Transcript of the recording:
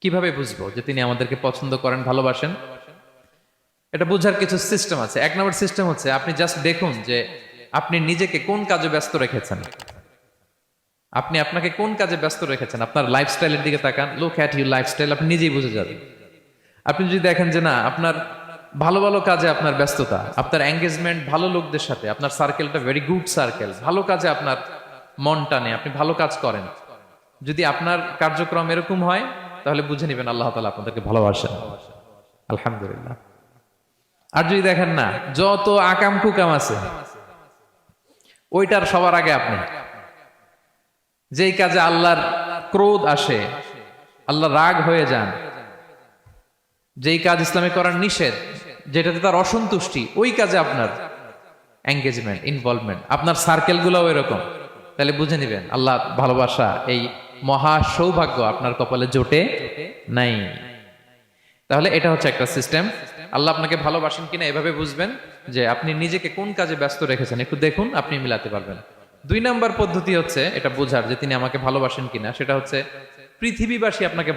কিভাবে বুঝবো যে তিনি আমাদেরকে পছন্দ করেন, ভালোবাসেন? এটা বোঝার কিছু সিস্টেম আছে। এক নম্বর সিস্টেম হচ্ছে আপনি জাস্ট দেখুন যে আপনি নিজেকে কোন কাজে ব্যস্ত রেখেছেন। আপনি আপনাকে কোন কাজে ব্যস্ত রেখেছেন, আপনার লাইফস্টাইলের দিকে তাকান, লুক অ্যাট ইউর লাইফস্টাইল, আপনি নিজেই বুঝে যাবেন। আপনি যদি দেখেন যে না, আপনার ভালো ভালো কাজে আপনার ব্যস্ততা, আপনার এঙ্গেজমেন্ট ভালো লোকদের সাথে, আপনার সার্কেলটা ভেরি গুড সার্কেল, ভালো কাজে আপনার মন টানে, আপনি ভালো কাজ করেন, যদি আপনার কার্যক্রম এরকম হয়, তাহলে বুঝে নেবেন আল্লাহ তাআলা আপনাদেরকে ভালোবাসেন। আলহামদুলিল্লাহ। আর যদি দেখেন না, যত আকাম কুকাম আছে ওইটার সবার আগে আপনি, যেই কাজে আল্লাহর ক্রোধ আসে, আল্লাহ রাগ হয়ে যান, যেই কাজ ইসলামে করার নিষেধ, যেটাতে তার অসন্তুষ্টি, ওই কাজে আপনার এঙ্গেজমেন্ট, ইনভলভমেন্ট, আপনার সার্কেল গুলাও এরকম, তাহলে বুঝে নিবেন আল্লাহ ভালোবাসা, এই মহা সৌভাগ্য আপনার কপালে জোটে নাই। তাহলে এটা হচ্ছে একটা সিস্টেম। আল্লাহ আপনাকে ভালোবাসেন কিনা এভাবে বুঝবেন যে আপনি নিজেকে কোন কাজে ব্যস্ত রেখেছেন, একটু দেখুন, আপনি মিলাতে পারবেন। দুই নাম্বার পদ্ধতি হচ্ছে এটা বোঝার যে তিনি আমাকে ভালোবাসেন কিনা, সেটা হচ্ছে পৃথিবীবাসী আপনাকে